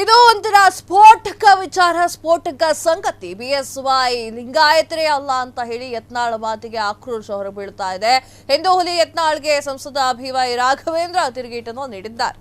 ಇದು ಒಂಥರ ಸ್ಫೋಟಕ ವಿಚಾರ, ಸ್ಫೋಟಕ ಸಂಗತಿ. ಬಿಎಸ್ವೈ ಲಿಂಗಾಯತರೇ ಅಲ್ಲ ಅಂತ ಹೇಳಿ ಯತ್ನಾಳ್ ಮಾತಿಗೆ ಆಕ್ರೋಶ ಹೊರಬೀಳ್ತಾ ಇದೆ. ಹಿಂದೂ ಹುಲಿ ಯತ್ನಾಳ್ಗೆ ಸಂಸದ ಬಿವೈ ರಾಘವೇಂದ್ರ ತಿರುಗೇಟನ್ನು ನೀಡಿದ್ದಾರೆ.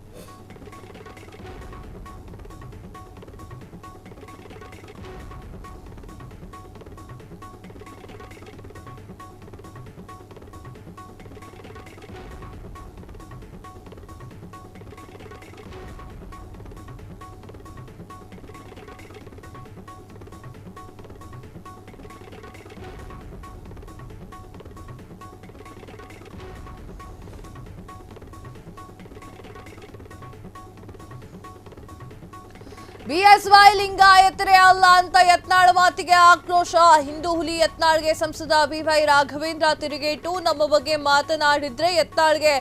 ಬಿಎಸ್ವೈ ಲಿಂಗಾಯತರೇ ಅಲ್ಲ ಅಂತ ಯತ್ನಾಳ್ ಮಾತಿಗೆ ಆಕ್ರೋಶ. ಹಿಂದೂ ಹುಲಿ ಯತ್ನಾಳ್ಗೆ ಸಂಸದ ಬಿವೈ ರಾಘವೇಂದ್ರ ತಿರುಗೇಟು. ನಮ್ಮ ಬಗ್ಗೆ ಮಾತನಾಡಿದ್ರೆ ಯತ್ನಾಳ್ಗೆ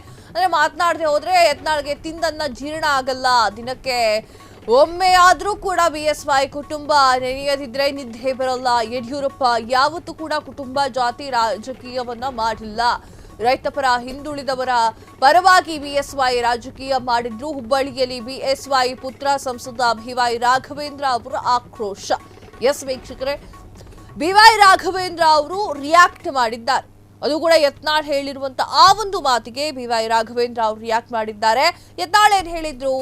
ಮಾತನಾಡದೆ ಹೋದ್ರೆ ಯತ್ನಾಳ್ಗೆ ತಿಂದನ್ನ ಜೀರ್ಣ ಆಗಲ್ಲ. ದಿನಕ್ಕೆ ಒಮ್ಮೆ ಆದ್ರೂ ಕೂಡ ಬಿಎಸ್ವೈ ಕುಟುಂಬ ನೆನೆಯದಿದ್ರೆ ನಿದ್ದೆ ಬರಲ್ಲ. ಯಡಿಯೂರಪ್ಪ ಯಾವತ್ತೂ ಕೂಡ ಕುಟುಂಬ ಜಾತಿ ರಾಜಕೀಯವನ್ನ ಮಾಡಿಲ್ಲ. ರೈತ ಪರ ಹಿಂದುಳಿದವರ ಪರವಾಗಿ ಬಿಎಸ್ವೈ ರಾಜಕೀಯ ಮಾಡಿದ್ರು. ಹುಬ್ಬಳ್ಳಿಯಲ್ಲಿ ಬಿಎಸ್ವೈ ಪುತ್ರ ಸಂಸದ ಬಿವೈ ರಾಘವೇಂದ್ರ ಅವರ ಆಕ್ರೋಶ. ಎಸ್ ವೀಕ್ಷಕರೇ, ಬಿವೈ ರಾಘವೇಂದ್ರ ಅವರು ರಿಯಾಕ್ಟ್ ಮಾಡಿದ್ದಾರೆ. ಅದು ಕೂಡ ಯತ್ನಾಳ್ ಹೇಳಿರುವಂತ ಆ ಒಂದು ಮಾತಿಗೆ ಬಿವೈ ರಾಘವೇಂದ್ರ ಅವರು ರಿಯಾಕ್ಟ್ ಮಾಡಿದ್ದಾರೆ. ಯತ್ನಾಳ್ ಏನ್ ಹೇಳಿದ್ರು?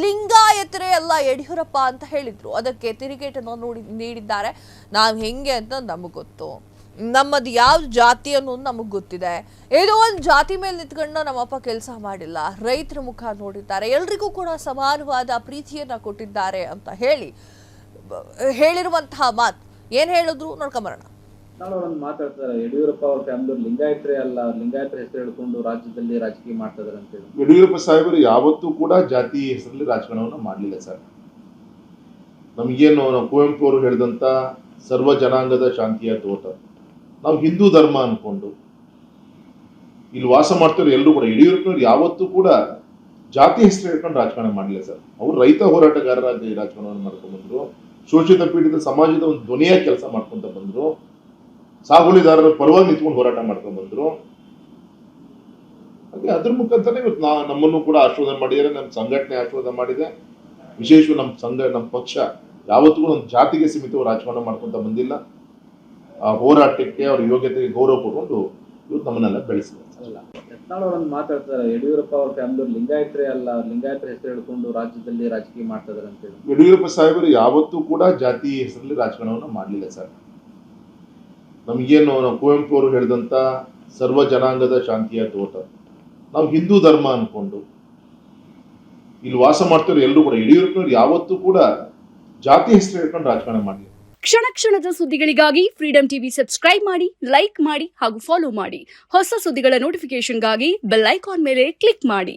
ಲಿಂಗಾಯತರೇ ಅಲ್ಲ ಯಡಿಯೂರಪ್ಪ ಅಂತ ಹೇಳಿದ್ರು. ಅದಕ್ಕೆ ತಿರುಗೇಟನ್ನು ನೀಡಿದ್ದಾರೆ. ನಾವ್ ಹೆಂಗೆ ಅಂತ ನಮಗ್ ಗೊತ್ತು, ನಮ್ಮದು ಯಾವ ಜಾತಿ ಅನ್ನೋದು ನಮಗ್ ಗೊತ್ತಿದೆ. ಏನೋ ಒಂದು ಜಾತಿ ಮೇಲೆ ನಿಂತ್ಕೊಂಡು ನಮ್ಮಪ್ಪ ಕೆಲಸ ಮಾಡಿಲ್ಲ, ರೈತರ ಮುಖ ನೋಡಿದ್ದಾರೆ, ಎಲ್ರಿಗೂ ಕೂಡ ಸಮಾನವಾದ ಪ್ರೀತಿಯನ್ನ ಕೊಟ್ಟಿದ್ದಾರೆ ಅಂತ ಹೇಳಿರುವಂತಹ ಮಾತು. ಏನ್ ಹೇಳಿದ್ರು ನೋಡ್ಕೊಂಬರೋಣ. ಮಾತಾಡ್ತಾರೆ, ಯಡಿಯೂರಪ್ಪ ಅವ್ರ ಫ್ಯಾಮಿಲಿ ಲಿಂಗಾಯತರೇ ಅಲ್ಲ, ಲಿಂಗಾಯತರ ಹೆಸರು ಹೇಳ್ಕೊಂಡು ರಾಜ್ಯದಲ್ಲಿ ರಾಜಕೀಯ ಮಾಡ್ತಾ ಇದಾರೆ ಅಂತ ಹೇಳಿ. ಯಡಿಯೂರಪ್ಪ ಸಾಹೇಬರು ಯಾವತ್ತೂ ಕೂಡ ಜಾತಿ ಹೆಸರಲ್ಲಿ ರಾಜಕಾರಣವನ್ನು ಮಾಡಲಿಲ್ಲ ಸರ್. ನಮಗೇನು ಕುವೆಂಪು ಅವರು ಹೇಳಿದಂತ ಸರ್ವ ಜನಾಂಗದ ಶಾಂತಿಯ ತೋಟ, ನಾವು ಹಿಂದೂ ಧರ್ಮ ಅನ್ಕೊಂಡು ಇಲ್ಲಿ ವಾಸ ಮಾಡ್ತಿರೋ ಎಲ್ಲರೂ ಕೂಡ ಯಡಿಯೂರಪ್ಪನವ್ರು ಯಾವತ್ತೂ ಕೂಡ ಜಾತಿ ಹೆಸರು ಹೇಳ್ಕೊಂಡು ರಾಜಕಾರಣ ಮಾಡಲಿಲ್ಲ ಸರ್. ಅವರು ರೈತ ಹೋರಾಟಗಾರರಾಗಿ ರಾಜಕಾರಣವನ್ನು ಮಾಡ್ಕೊಂಡು ಬಂದ್ರು. ಶೋಷಿತ ಪೀಡಿತ ಸಮಾಜದ ಒಂದು ಧ್ವನಿಯಾಗಿ ಕೆಲಸ ಮಾಡ್ಕೊಂತ ಬಂದ್ರು. ಸಾಗುವಳಿದಾರರ ಪರವಾಗಿ ನಿಂತ್ಕೊಂಡು ಹೋರಾಟ ಮಾಡ್ಕೊಂಡು ಬಂದ್ರು. ಹಾಗೆ ಅದ್ರ ಮುಖಾಂತರ ಇವತ್ತು ನಮ್ಮನ್ನು ಕೂಡ ಆಶೀರ್ವಾದ ಮಾಡಿದ್ದಾರೆ. ನಮ್ಮ ಸಂಘಟನೆ ಆಶೀರ್ವಾದ ಮಾಡಿದೆ. ವಿಶೇಷವಾಗಿ ನಮ್ಮ ಪಕ್ಷ ಯಾವತ್ತೂ ಒಂದು ಜಾತಿಗೆ ಸೀಮಿತವಾಗಿ ರಾಜಕಾರಣ ಮಾಡ್ಕೊಂತ ಬಂದಿಲ್ಲ. ಆ ಹೋರಾಟಕ್ಕೆ ಅವ್ರ ಯೋಗ್ಯತೆಗೆ ಗೌರವ ಕೊಟ್ಕೊಂಡು ಇವತ್ತು ನಮ್ಮನ್ನೆಲ್ಲ ಬೆಳೆಸಿದ್ದಾರೆ. ಯತ್ನಾಳ್ ಅವರನ್ನು ಮಾತಾಡ್ತಾರೆ, ಯಡಿಯೂರಪ್ಪ ಅವ್ರ ಫ್ಯಾಮಿಲಿ ಲಿಂಗಾಯತರೇ ಅಲ್ಲ, ಲಿಂಗಾಯತರ ಹೆಸರು ಹೇಳ್ಕೊಂಡು ರಾಜ್ಯದಲ್ಲಿ ರಾಜಕೀಯ ಮಾಡ್ತಾ ಇದಾರೆ ಅಂತ ಹೇಳಿ. ಯಡಿಯೂರಪ್ಪ ಸಾಹೇಬರು ಯಾವತ್ತೂ ಕೂಡ ಜಾತಿ ಹೆಸರಲ್ಲಿ ರಾಜಕಾರಣವನ್ನು ಮಾಡಲಿಲ್ಲ ಸರ್. ನಮಗೇನು ಕುವೆಂಪು ಅವರು ಹೇಳಿದಂತ ಸರ್ವ ಜನಾಂಗದ ಶಾಂತಿಯ ತೋಟ, ನಾವು ಹಿಂದೂ ಧರ್ಮ ಅನ್ಕೊಂಡು ಇಲ್ಲಿ ವಾಸ ಮಾಡ್ತಿರೋ ಎಲ್ಲರೂ ಕೂಡ ಯಡಿಯೂರಪ್ಪನವ್ರು ಯಾವತ್ತೂ ಕೂಡ ಜಾತಿ ಹೆಸರು ಹೇಳ್ಕೊಂಡು ರಾಜಕಾರಣ ಮಾಡಲಿಲ್ಲ. ಕ್ಷಣ ಕ್ಷಣದ ಸುದ್ದಿಗಳಿಗಾಗಿ ಫ್ರೀಡಂ ಟಿವಿ ಸಬ್ಸ್ಕ್ರೈಬ್ ಮಾಡಿ, ಲೈಕ್ ಮಾಡಿ ಹಾಗೂ ಫಾಲೋ ಮಾಡಿ. ಹೊಸ ಸುದ್ದಿಗಳ ನೋಟಿಫಿಕೇಶನ್ಗಾಗಿ ಬೆಲ್ ಐಕಾನ್ ಮೇಲೆ ಕ್ಲಿಕ್ ಮಾಡಿ.